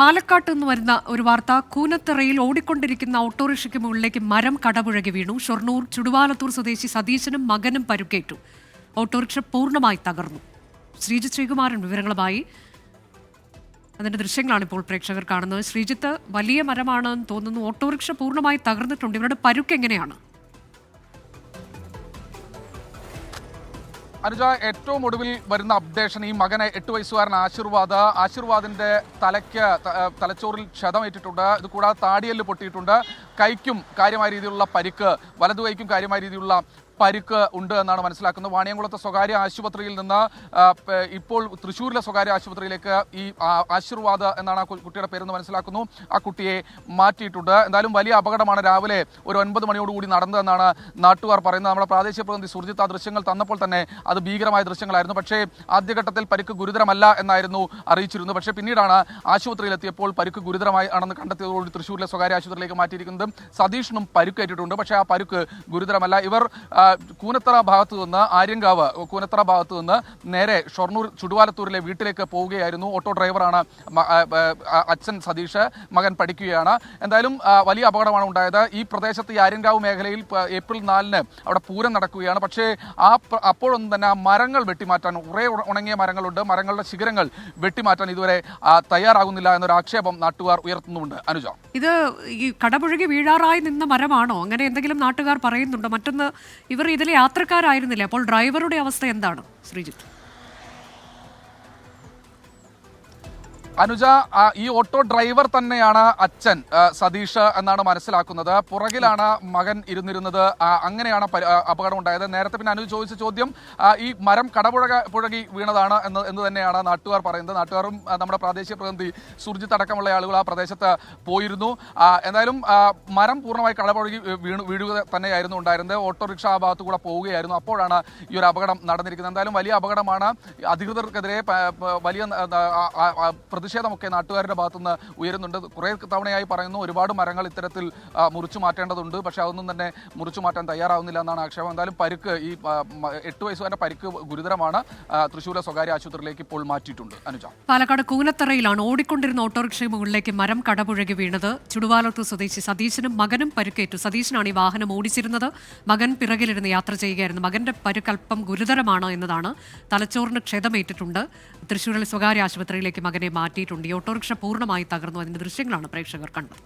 പാലക്കാട്ട് നിന്ന് വരുന്ന ഒരു വാർത്ത. കൂനത്തറയിൽ ഓടിക്കൊണ്ടിരിക്കുന്ന ഓട്ടോറിക്ഷയ്ക്ക് മുകളിലേക്ക് മരം കടപുഴകി വീണു. ഷൊർണൂർ ചുടുവാലത്തൂർ സ്വദേശി സതീശനും മകനും പരുക്കേറ്റു. ഓട്ടോറിക്ഷ പൂർണ്ണമായി തകർന്നു. ശ്രീജിത്ത് ശ്രീകുമാരൻ വിവരങ്ങളുമായി. അതിന്റെ ദൃശ്യങ്ങളാണ് ഇപ്പോൾ പ്രേക്ഷകർ കാണുന്നത്. ശ്രീജിത്ത്, വലിയ മരമാണെന്ന് തോന്നുന്നു. ഓട്ടോറിക്ഷ പൂർണ്ണമായി തകർന്നിട്ടുണ്ട്. ഇവരുടെ പരുക്ക് എങ്ങനെയാണ്? അനുജ, ഏറ്റവും ഒടുവിൽ വരുന്ന അപ്ഡേഷൻ ഈ മകനെ 8 വയസ്സുകാരൻ ആശീർവാദിന്റെ തലച്ചോറിൽ ക്ഷതമേറ്റിട്ടുണ്ട്. ഇത് കൂടാതെ താടിയെല്ല് പൊട്ടിയിട്ടുണ്ട്. കൈക്കും കാര്യമായ രീതിയിലുള്ള പരിക്ക്, വലതു കൈക്കും കാര്യമായ രീതിയിലുള്ള പരിക്ക് ഉണ്ട് എന്നാണ് മനസ്സിലാക്കുന്നത്. വാണിയംകുളത്തെ സ്വകാര്യ ആശുപത്രിയിൽ നിന്ന് ഇപ്പോൾ തൃശ്ശൂരിലെ സ്വകാര്യ ആശുപത്രിയിലേക്ക് ഈ ആശീർവാദ് എന്നാണ് കുട്ടിയുടെ പേരെന്ന് മനസ്സിലാക്കുന്നു. ആ കുട്ടിയെ മാറ്റിയിട്ടുണ്ട്. എന്തായാലും വലിയ അപകടമാണ് രാവിലെ ഒരു 9 മണിയോടുകൂടി നടന്നതെന്നാണ് നാട്ടുകാർ പറയുന്നത്. നമ്മുടെ പ്രാദേശിക പ്രതിനിധി സുർജിത്ത് ആ ദൃശ്യങ്ങൾ തന്നപ്പോൾ തന്നെ അത് ഭീകരമായ ദൃശ്യങ്ങളായിരുന്നു. പക്ഷേ ആദ്യഘട്ടത്തിൽ പരിക്ക് ഗുരുതരമല്ല എന്നായിരുന്നു അറിയിച്ചിരുന്നത്. പക്ഷേ പിന്നീടാണ് ആശുപത്രിയിലെത്തിയപ്പോൾ പരിക്ക് ഗുരുതരമായി ആണെന്ന് കണ്ടെത്തിയതോടുകൂടി തൃശ്ശൂരിലെ സ്വകാര്യ ആശുപത്രിയിലേക്ക് മാറ്റിയിരിക്കുന്നത്. സതീഷിനും പരുക്കേറ്റിട്ടുണ്ട്. പക്ഷേ ആ പരുക്ക് ഗുരുതരമല്ല. ഇവർ കൂനത്തറ ഭാഗത്തു നിന്ന് ആര്യങ്കാവ് കൂനത്തറ ഭാഗത്തു നിന്ന് നേരെ ഷൊർണൂർ ചുടുവാലത്തൂരിലെ വീട്ടിലേക്ക് പോവുകയായിരുന്നു. ഓട്ടോ ഡ്രൈവറാണ് അച്ഛൻ സതീഷ്, മകൻ പഠിക്കുകയാണ്. എന്തായാലും വലിയ അപകടമാണ് ഉണ്ടായത്. ഈ പ്രദേശത്ത് ഈ ആര്യങ്കാവ് മേഖലയിൽ ഏപ്രിൽ 4-ന് അവിടെ പൂരം നടക്കുകയാണ്. പക്ഷേ അപ്പോഴൊന്നും തന്നെ ആ മരങ്ങൾ വെട്ടിമാറ്റാൻ, കുറേ ഉണങ്ങിയ മരങ്ങളുണ്ട്, മരങ്ങളുടെ ശിഖരങ്ങൾ വെട്ടിമാറ്റാൻ ഇതുവരെ തയ്യാറാകുന്നില്ല എന്നൊരു ആക്ഷേപം നാട്ടുകാർ ഉയർത്തുന്നുണ്ട്. അനുജ, ഇത് ഈ കടപുഴകി വീഴാറായി നിന്ന മരമാണോ? അങ്ങനെ എന്തെങ്കിലും നാട്ടുകാർ പറയുന്നുണ്ടോ? മറ്റൊന്ന്, ഇവർ ഇതിലെ യാത്രക്കാരായിരുന്നില്ലേ? അപ്പോൾ ഡ്രൈവറുടെ അവസ്ഥ എന്താണ് ശ്രീജിത്ത്? അനുജ, ഈ ഓട്ടോ ഡ്രൈവർ തന്നെയാണ് അച്ഛൻ സതീഷ് എന്നാണ് മനസ്സിലാക്കുന്നത്. പുറകിലാണ് മകൻ ഇരുന്നിരുന്നത്. അങ്ങനെയാണ് അപകടം ഉണ്ടായത്. നേരത്തെ പിന്നെ അനുജ ചോദിച്ച ചോദ്യം ഈ മരം കടപുഴകി വീണതാണ് എന്ന് തന്നെയാണ് നാട്ടുകാർ പറയുന്നത്. നാട്ടുകാരും നമ്മുടെ പ്രാദേശിക പ്രതിനിധി സുർജിത്ത് അടക്കമുള്ള ആളുകൾ ആ പ്രദേശത്ത് പോയിരുന്നു. എന്തായാലും മരം പൂർണ്ണമായി കടപുഴകി വീഴുക തന്നെയായിരുന്നു ഉണ്ടായിരുന്നത്. ഓട്ടോറിക്ഷ ആ ഭാഗത്തു കൂടെ പോവുകയായിരുന്നു. അപ്പോഴാണ് ഈ ഒരു അപകടം നടന്നിരിക്കുന്നത്. എന്തായാലും വലിയ അപകടമാണ്. അധികൃതർക്കെതിരെ വലിയ പ്രതിഷേധമൊക്കെ നാട്ടുകാരുടെ ഭാഗത്തുനിന്ന് ഉയരുന്നുണ്ട്. കുറേ തവണയായി പറയുന്നു ഒരുപാട് മരങ്ങൾ ഇത്തരത്തിൽ മുറിച്ചു മാറ്റേണ്ടതുണ്ട്. പക്ഷേ അതൊന്നും തന്നെ മുറിച്ചു മാറ്റാൻ തയ്യാറാവുന്നില്ല എന്നാണ് ആക്ഷേപം. എന്തായാലും പരിക്ക്, ഈ 8 വയസ്സുകാരൻ്റെ പരിക്ക് ഗുരുതരമാണ്. തൃശ്ശൂരിലെ സ്വകാര്യ ആശുപത്രിയിലേക്ക് ഇപ്പോൾ മാറ്റിയിട്ടുണ്ട്. അനുജ, പാലക്കാട് കൂനത്തറയിലാണ് ഓടിക്കൊണ്ടിരുന്ന ഓട്ടോറിക്ഷ മുകളിലേക്ക് മരം കടപുഴകി വീണത്. ചുടുവാലത്തൂർ സ്വദേശി സതീശനും മകനും പരുക്കേറ്റു. സതീശനാണ് ഈ വാഹനം ഓടിച്ചിരുന്നത്. മകൻ പിറകിലിരുന്ന് യാത്ര ചെയ്യുകയായിരുന്നു. മകന്റെ പരുക്ക് അല്പം ഗുരുതരമാണ് എന്നതാണ്. തലച്ചോറിന് ക്ഷതമേറ്റിട്ടുണ്ട്. തൃശ്ശൂരിലെ സ്വകാര്യ ആശുപത്രിയിലേക്ക് മകനെ മാറ്റിയിട്ടുണ്ട്. ഈ ഓട്ടോറിക്ഷ പൂർണ്ണമായി തകർന്നു. അതിന്റെ ദൃശ്യങ്ങളാണ് പ്രേക്ഷകർ കണ്ടത്.